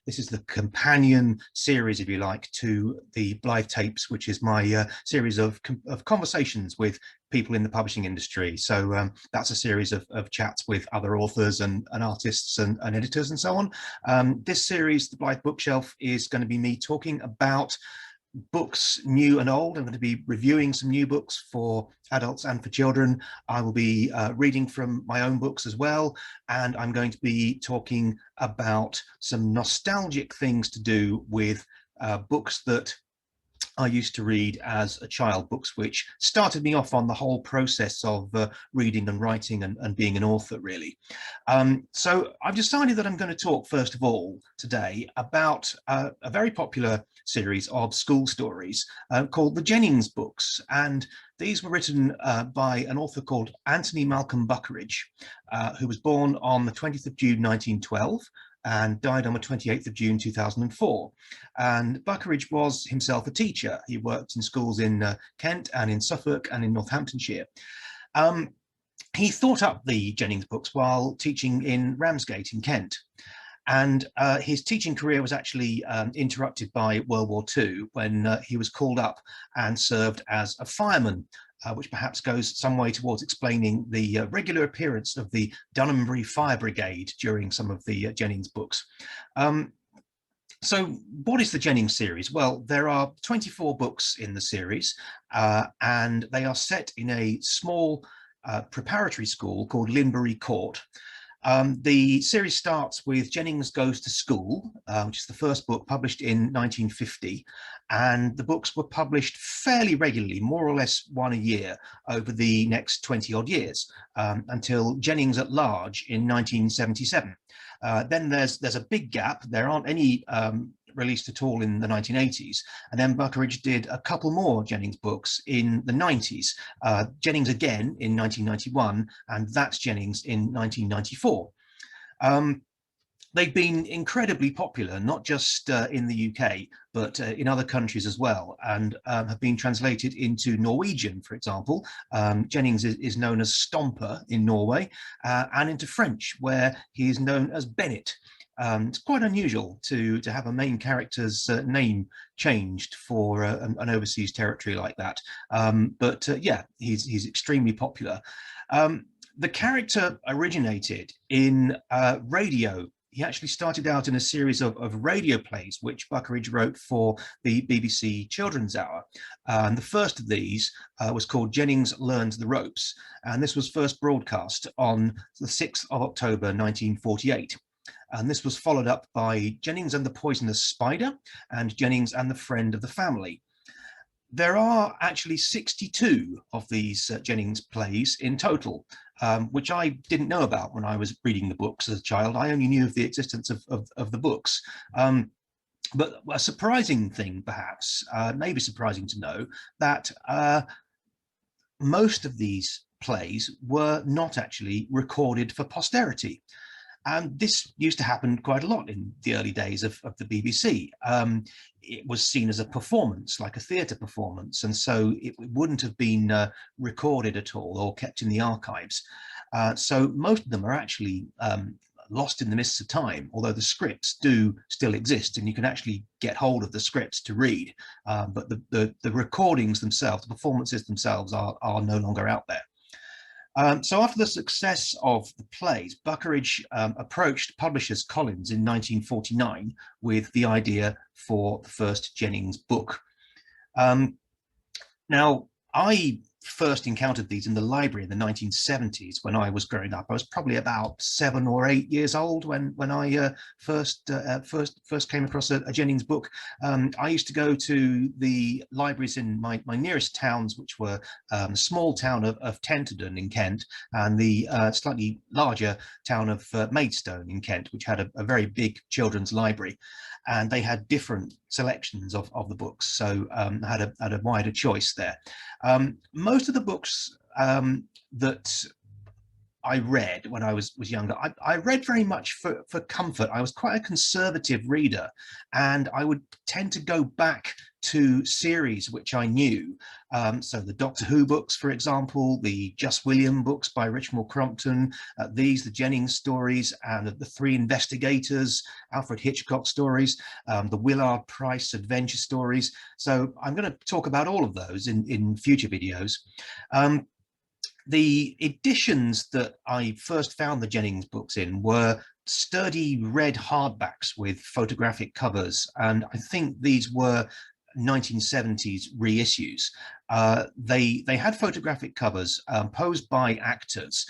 This is the companion series, if you like, to the Blythe Tapes, which is my series of conversations with people in the publishing industry. So that's a series of chats with other authors and artists and editors and so on. This series, the Blythe Bookshelf, is going to be me talking about books new and old. I'm going to be reviewing some new books for adults and for children. I will be reading from my own books as well, and I'm going to be talking about some nostalgic things to do with books that I used to read as a child, books which started me off on the whole process of reading and writing and being an author, really. So I've decided that I'm going to talk, first of all, today about a very popular series of school stories called the Jennings books. And these were written by an author called Anthony Buckeridge, who was born on the 20th of June 1912 and died on the 28th of June 2004. And Buckeridge was himself a teacher. He worked in schools in Kent and in Suffolk and in Northamptonshire. He thought up the Jennings books while teaching in Ramsgate in Kent. And his teaching career was actually interrupted by World War II when he was called up and served as a fireman, which perhaps goes some way towards explaining the regular appearance of the Dunbury Fire Brigade during some of the Jennings books. So what is the Jennings series? Well, there are 24 books in the series, and they are set in a small preparatory school called Linbury Court. The series starts with Jennings Goes to School, which is the first book published in 1950, and the books were published fairly regularly, more or less one a year, over the next 20 odd years, until Jennings at Large in 1977. Then there's a big gap. There aren't any released at all in the 1980s, and then Buckeridge did a couple more Jennings books in the 90s. Jennings again in 1991, and That's Jennings in 1994. They've been incredibly popular, not just in the UK, but in other countries as well, and have been translated into Norwegian, for example. Jennings is known as Stomper in Norway, and into French, where he is known as Bennett. It's quite unusual to have a main character's name changed for an overseas territory like that. But yeah, he's extremely popular. The character originated in radio. He actually started out in a series of radio plays, which Buckeridge wrote for the BBC Children's Hour. The first of these was called Jennings Learns the Ropes, and this was first broadcast on the 6th of October 1948. And this was followed up by Jennings and the Poisonous Spider and Jennings and the Friend of the Family. There are actually 62 of these Jennings plays in total, which I didn't know about when I was reading the books as a child. I only knew of the existence of the books. But a surprising thing, perhaps, maybe surprising to know, that most of these plays were not actually recorded for posterity. And this used to happen quite a lot in the early days of the BBC. It was seen as a performance, like a theatre performance, and so it wouldn't have been recorded at all or kept in the archives. So most of them are actually lost in the mists of time, although the scripts do still exist, and you can actually get hold of the scripts to read. But the recordings themselves, the performances themselves, are no longer out there. So after the success of the plays, Buckeridge approached publishers Collins in 1949 with the idea for the first Jennings book. Now, I first encountered these in the library in the 1970s when I was growing up. I was probably about 7 or 8 years old when I first came across a Jennings book. I used to go to the libraries in my nearest towns, which were the small town of Tenterden in Kent, and the slightly larger town of Maidstone in Kent, which had a very big children's library. And they had different selections of the books, so had a wider choice there. Most of the books that I read when I was younger. I read very much for comfort. I was quite a conservative reader, and I would tend to go back to series which I knew. So the Doctor Who books, for example, the Just William books by Richmond Crompton, the Jennings stories, and the Three Investigators, Alfred Hitchcock stories, the Willard Price adventure stories. So I'm going to talk about all of those in future videos. The editions that I first found the Jennings books in were sturdy red hardbacks with photographic covers, and I think these were 1970s reissues. They had photographic covers posed by actors,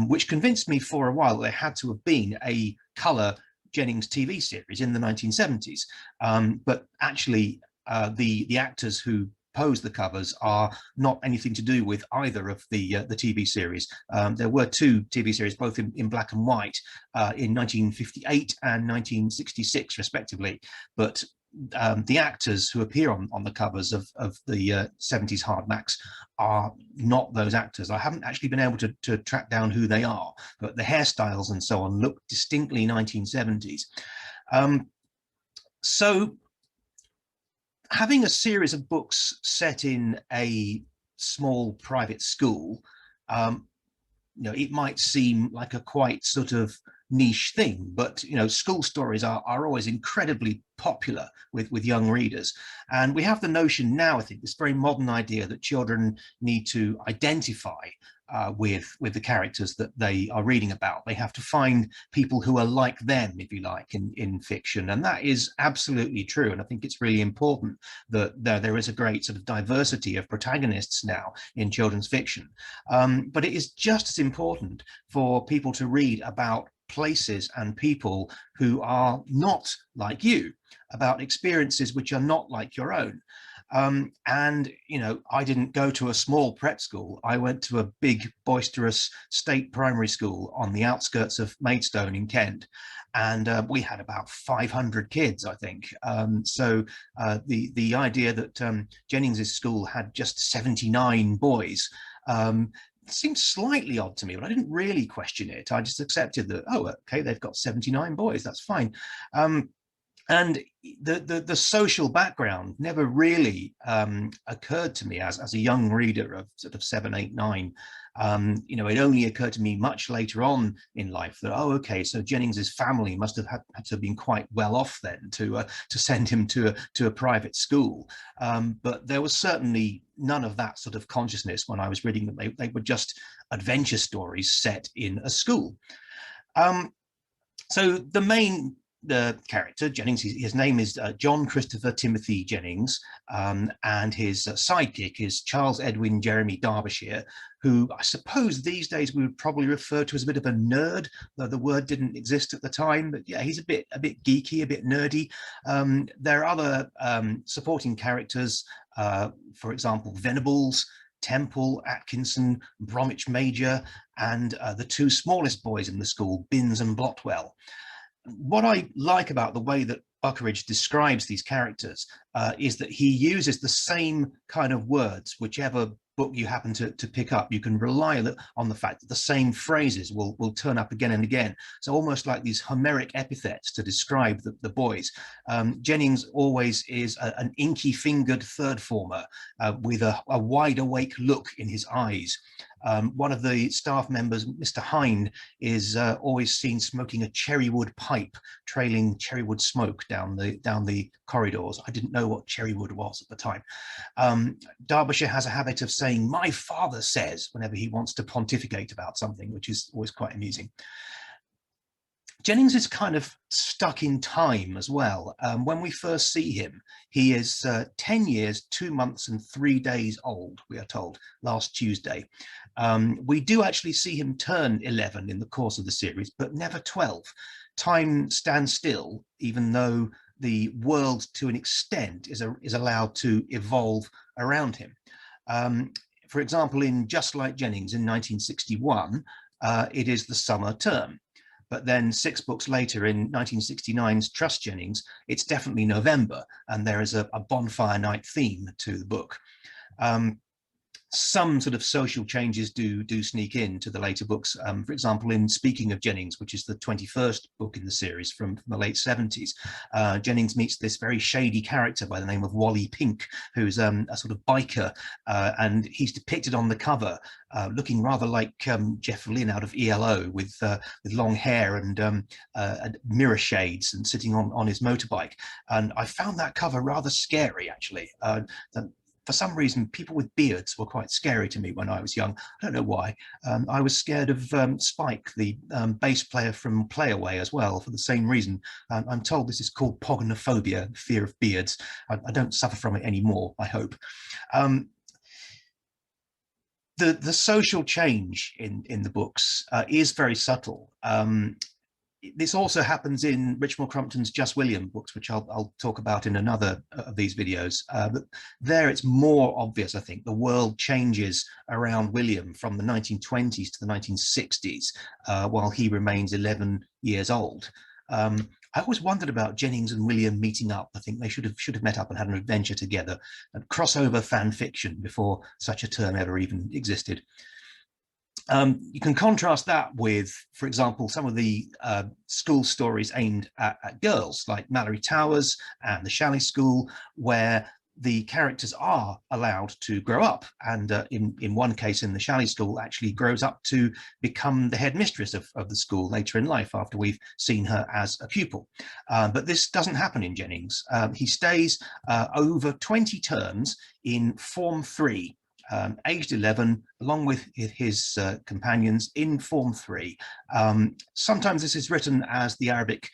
which convinced me for a while that there had to have been a colour Jennings TV series in the 1970s. But actually, the actors who pose the covers are not anything to do with either of the TV series. There were two TV series, both in black and white, in 1958 and 1966 respectively, but the actors who appear on the covers of the 70s hardbacks are not those actors. I haven't actually been able to track down who they are, but the hairstyles and so on look distinctly 1970s. So having a series of books set in a small private school, it might seem like a quite sort of niche thing, but school stories are always incredibly popular with young readers. And we have the notion now, I think, this very modern idea that children need to identify with the characters that they are reading about. They have to find people who are like them, if you like, in fiction. And that is absolutely true. And I think it's really important that there is a great sort of diversity of protagonists now in children's fiction. But it is just as important for people to read about places and people who are not like you, about experiences which are not like your own. And I didn't go to a small prep school. I went to a big, boisterous state primary school on the outskirts of Maidstone in Kent. And we had about 500 kids, I think. So the idea that Jennings's school had just 79 boys seemed slightly odd to me, but I didn't really question it. I just accepted that, oh, okay, they've got 79 boys, that's fine. And the social background never really occurred to me as a young reader of sort of 7, 8, 9. It only occurred to me much later on in life that, oh, okay, so Jennings's family must have had to have been quite well off then to send him to a private school. But there was certainly none of that sort of consciousness when I was reading them. They were just adventure stories set in a school. So the main character, Jennings, his name is John Christopher Timothy Jennings, and his sidekick is Charles Edwin Jeremy Derbyshire, who I suppose these days we would probably refer to as a bit of a nerd, though the word didn't exist at the time. But yeah, he's a bit geeky, a bit nerdy. There are other supporting characters, for example, Venables, Temple, Atkinson, Bromwich Major, and the two smallest boys in the school, Binns and Blotwell. What I like about the way that Buckeridge describes these characters is that he uses the same kind of words, whichever book you happen to pick up. You can rely on the fact that the same phrases will turn up again and again. So almost like these Homeric epithets to describe the boys. Jennings always is an inky-fingered third former with a wide awake look in his eyes. One of the staff members, Mr. Hind, is always seen smoking a cherrywood pipe, trailing cherrywood smoke down the corridors. I didn't know what cherrywood was at the time. Derbyshire has a habit of saying, "My father says," whenever he wants to pontificate about something, which is always quite amusing. Jennings is kind of stuck in time as well. When we first see him, he is 10 years, 2 months and 3 days old, we are told, last Tuesday. We do actually see him turn 11 in the course of the series, but never 12. Time stands still, even though the world, to an extent, is allowed to evolve around him. For example, in Just Like Jennings in 1961, it is the summer term. But then 6 books later, in 1969's Trust Jennings, it's definitely November, and there is a bonfire night theme to the book. some sort of social changes do sneak into the later books. For example, in Speaking of Jennings, which is the 21st book in the series from the late 70s, Jennings meets this very shady character by the name of Wally Pink, who's a sort of biker, and he's depicted on the cover looking rather like Jeff Lynne out of ELO, with long hair and mirror shades, and sitting on his motorbike. And I found that cover rather scary, actually. For some reason, people with beards were quite scary to me when I was young. I don't know why. I was scared of Spike, the bass player from Play Away, as well, for the same reason. I'm told this is called pogonophobia, fear of beards. I don't suffer from it anymore, I hope. The social change in the books is very subtle. This also happens in Richmal Crumpton's Just William books, which I'll talk about in another of these videos. But there it's more obvious, I think. The world changes around William from the 1920s to the 1960s, while he remains 11 years old. I always wondered about Jennings and William meeting up. I think they should have met up and had an adventure together, and crossover fan fiction before such a term ever even existed. You can contrast that with, for example, some of the school stories aimed at girls, like Mallory Towers and the Shalley School, where the characters are allowed to grow up, and in one case in the Shalley School actually grows up to become the headmistress of the school later in life, after we've seen her as a pupil. But this doesn't happen in Jennings. He stays over 20 terms in Form 3, aged 11, along with his companions in Form 3. Sometimes this is written as the Arabic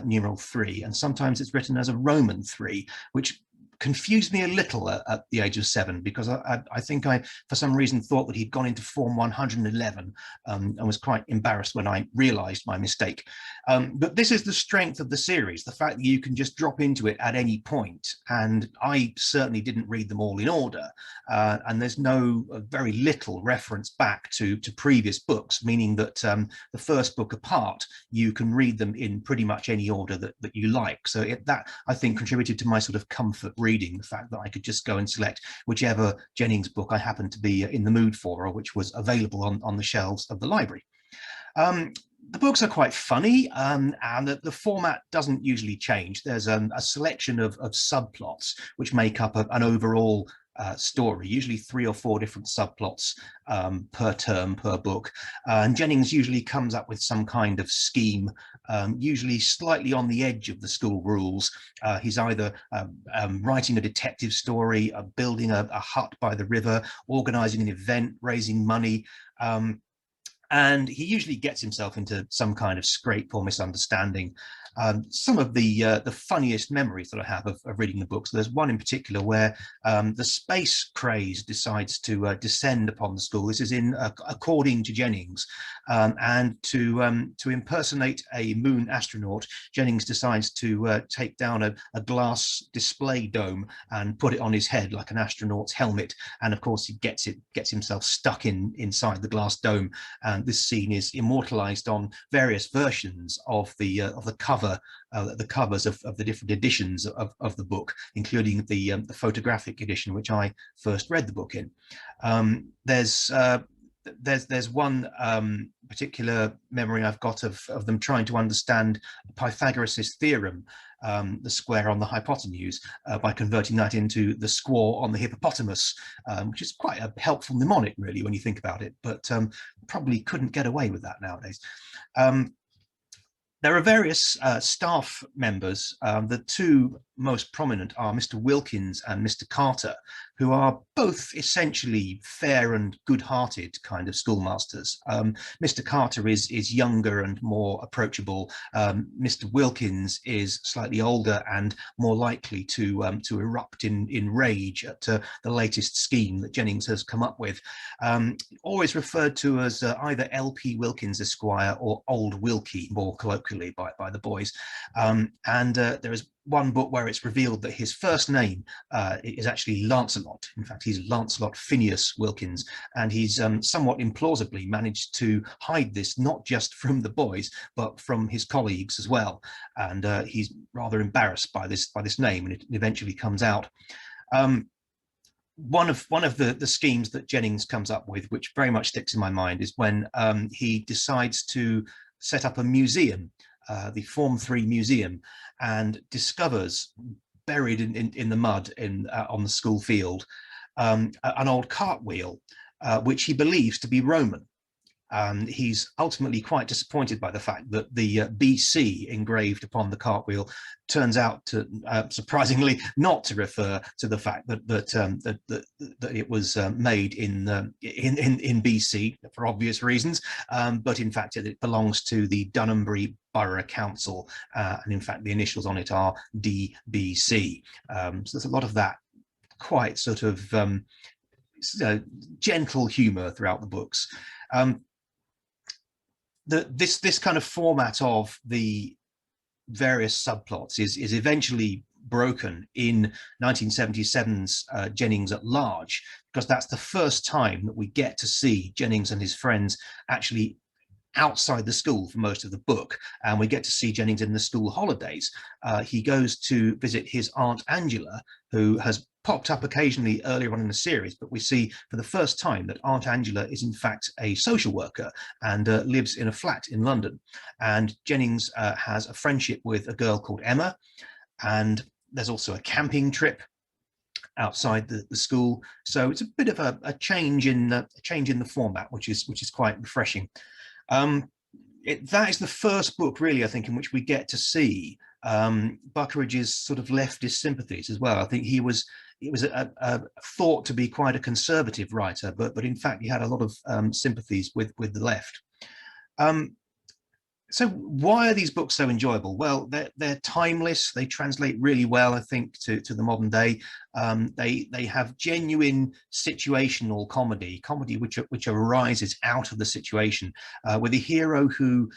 numeral 3, and sometimes it's written as a Roman 3, which confused me a little at the age of 7, because I think I, for some reason, thought that he'd gone into Form 111, and was quite embarrassed when I realized my mistake. But this is the strength of the series, the fact that you can just drop into it at any point, and I certainly didn't read them all in order, and there's very little reference back to previous books, meaning that the first book apart, you can read them in pretty much any order that you like. So that, I think, contributed to my sort of comfort reading, the fact that I could just go and select whichever Jennings book I happened to be in the mood for, or which was available on the shelves of the library. The books are quite funny, and the format doesn't usually change. There's a selection of subplots which make up an overall story, usually 3 or 4 different subplots per term, per book. And Jennings usually comes up with some kind of scheme, usually slightly on the edge of the school rules. He's either writing a detective story, building a hut by the river, organizing an event, raising money. And he usually gets himself into some kind of scrape or misunderstanding. Some of the funniest memories that I have of reading the books, there's one in particular where the space craze decides to descend upon the school. This is in According to Jennings, and to impersonate a moon astronaut, Jennings decides to take down a glass display dome and put it on his head like an astronaut's helmet, and of course he gets himself stuck inside the glass dome. And this scene is immortalized on various versions of the cover. The covers of the different editions of the book, including the photographic edition, which I first read the book in. There's one particular memory I've got of them trying to understand Pythagoras' theorem, the square on the hypotenuse, by converting that into the square on the hippopotamus, which is quite a helpful mnemonic, really, when you think about it, but probably couldn't get away with that nowadays. There are various staff members. The 2 most prominent are Mr. Wilkins and Mr. Carter, who are both essentially fair and good-hearted kind of schoolmasters. Mr. Carter is younger and more approachable. Mr. Wilkins is slightly older and more likely to erupt in rage at the latest scheme that Jennings has come up with. Always referred to as either L.P. Wilkins Esquire or Old Wilkie, more colloquially by the boys. And there is one book where it's revealed that his first name is actually Lancelot. In fact, he's Lancelot Phineas Wilkins, and he's somewhat implausibly managed to hide this not just from the boys, but from his colleagues as well. And he's rather embarrassed by this name, and it eventually comes out. one of the schemes that Jennings comes up with, which very much sticks in my mind, is when he decides to set up a museum, the Form 3 museum, and discovers buried in the mud on the school field an old cartwheel, which he believes to be Roman. He's ultimately quite disappointed by the fact that the BC engraved upon the cartwheel turns out to surprisingly not to refer to the fact that it was made in BC for obvious reasons, but in fact it belongs to the Dunambury Borough Council, and in fact the initials on it are DBC. So there's a lot of that quite sort of gentle humour throughout the books. This kind of format of the various subplots is eventually broken in 1977's Jennings at Large, because that's the first time that we get to see Jennings and his friends actually outside the school for most of the book, and we get to see Jennings in the school holidays. He goes to visit his Aunt Angela, who has popped up occasionally earlier on in the series, but we see for the first time that Aunt Angela is in fact a social worker and lives in a flat in London. And Jennings has a friendship with a girl called Emma, and there's also a camping trip outside the school. So it's a bit of a change in the format, which is quite refreshing. That is the first book, really, I think, in which we get to see Buckeridge's sort of leftist sympathies as well. I think he was thought to be quite a conservative writer, but in fact he had a lot of sympathies with the left. So why are these books so enjoyable? Well, they're timeless. They translate really well, I think, to the modern day. They have genuine situational comedy which arises out of the situation, with a hero who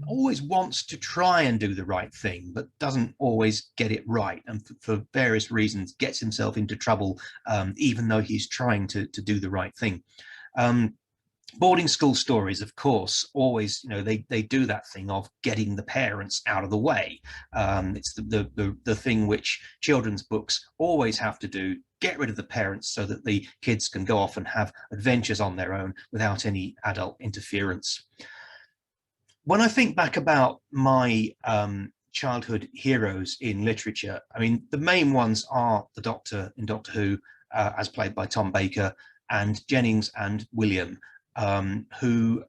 always wants to try and do the right thing, but doesn't always get it right, and for various reasons gets himself into trouble, even though he's trying to do the right thing. Boarding school stories, of course, always, they do that thing of getting the parents out of the way. It's the thing which children's books always have to do, get rid of the parents so that the kids can go off and have adventures on their own without any adult interference. When I think back about my childhood heroes in literature, I mean, the main ones are the Doctor in Doctor Who, as played by Tom Baker, and Jennings and William, who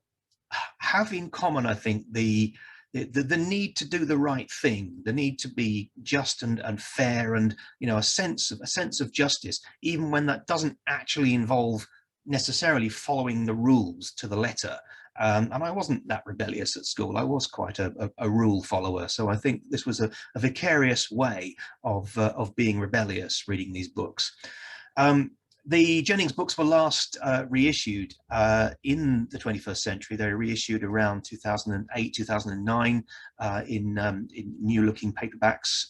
have in common, I think, the need to do the right thing, the need to be just and fair, and a sense of justice, even when that doesn't actually involve necessarily following the rules to the letter. And I wasn't that rebellious at school. I was quite a rule follower, so I think this was a vicarious way of being rebellious reading these books. The Jennings books were last reissued in the 21st century. They were reissued around 2008, 2009 in new-looking paperbacks.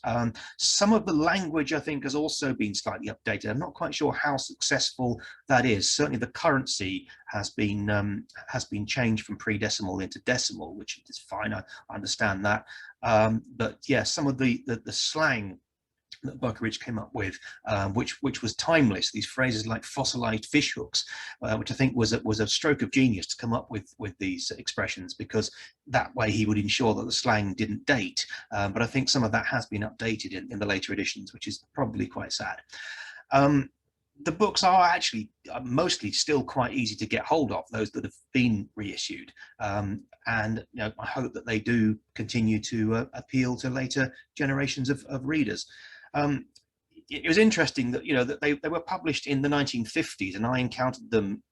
Some of the language, I think, has also been slightly updated. I'm not quite sure how successful that is. Certainly, the currency has been changed from pre-decimal into decimal, which is fine. I understand that. But yeah, some of the slang that Buckeridge came up with, which was timeless. These phrases like fossilized fishhooks, which I think was a stroke of genius to come up with these expressions, because that way he would ensure that the slang didn't date. But I think some of that has been updated in the later editions, which is probably quite sad. The books are actually mostly still quite easy to get hold of, those that have been reissued, and I hope that they do continue to appeal to later generations of readers. It was interesting that that they were published in the 1950s, and I encountered them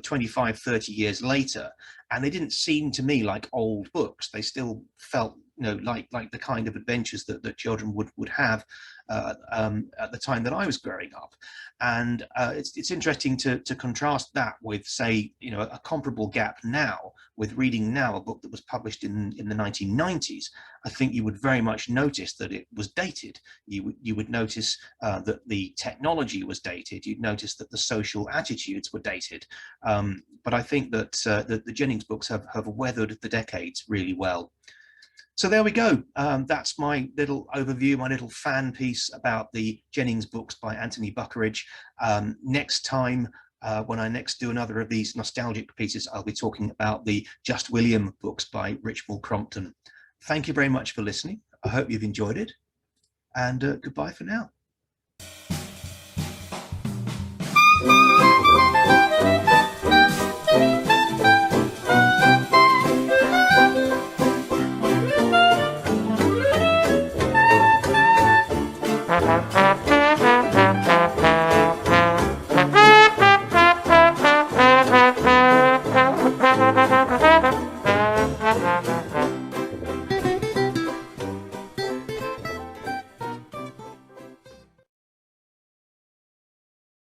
25, 30 years later, and they didn't seem to me like old books. They still felt like the kind of adventures that children would have at the time that I was growing up. And it's interesting to contrast that with, say, a comparable gap now, with reading now a book that was published in the 1990s. I think you would very much notice that it was dated. You would notice that the technology was dated. You'd notice that the social attitudes were dated. But I think that the Jennings books have weathered the decades really well. So there we go. That's my little overview, my little fan piece about the Jennings books by Anthony Buckeridge. Next time, when I next do another of these nostalgic pieces, I'll be talking about the Just William books by Richmal Crompton. Thank you very much for listening. I hope you've enjoyed it, and goodbye for now.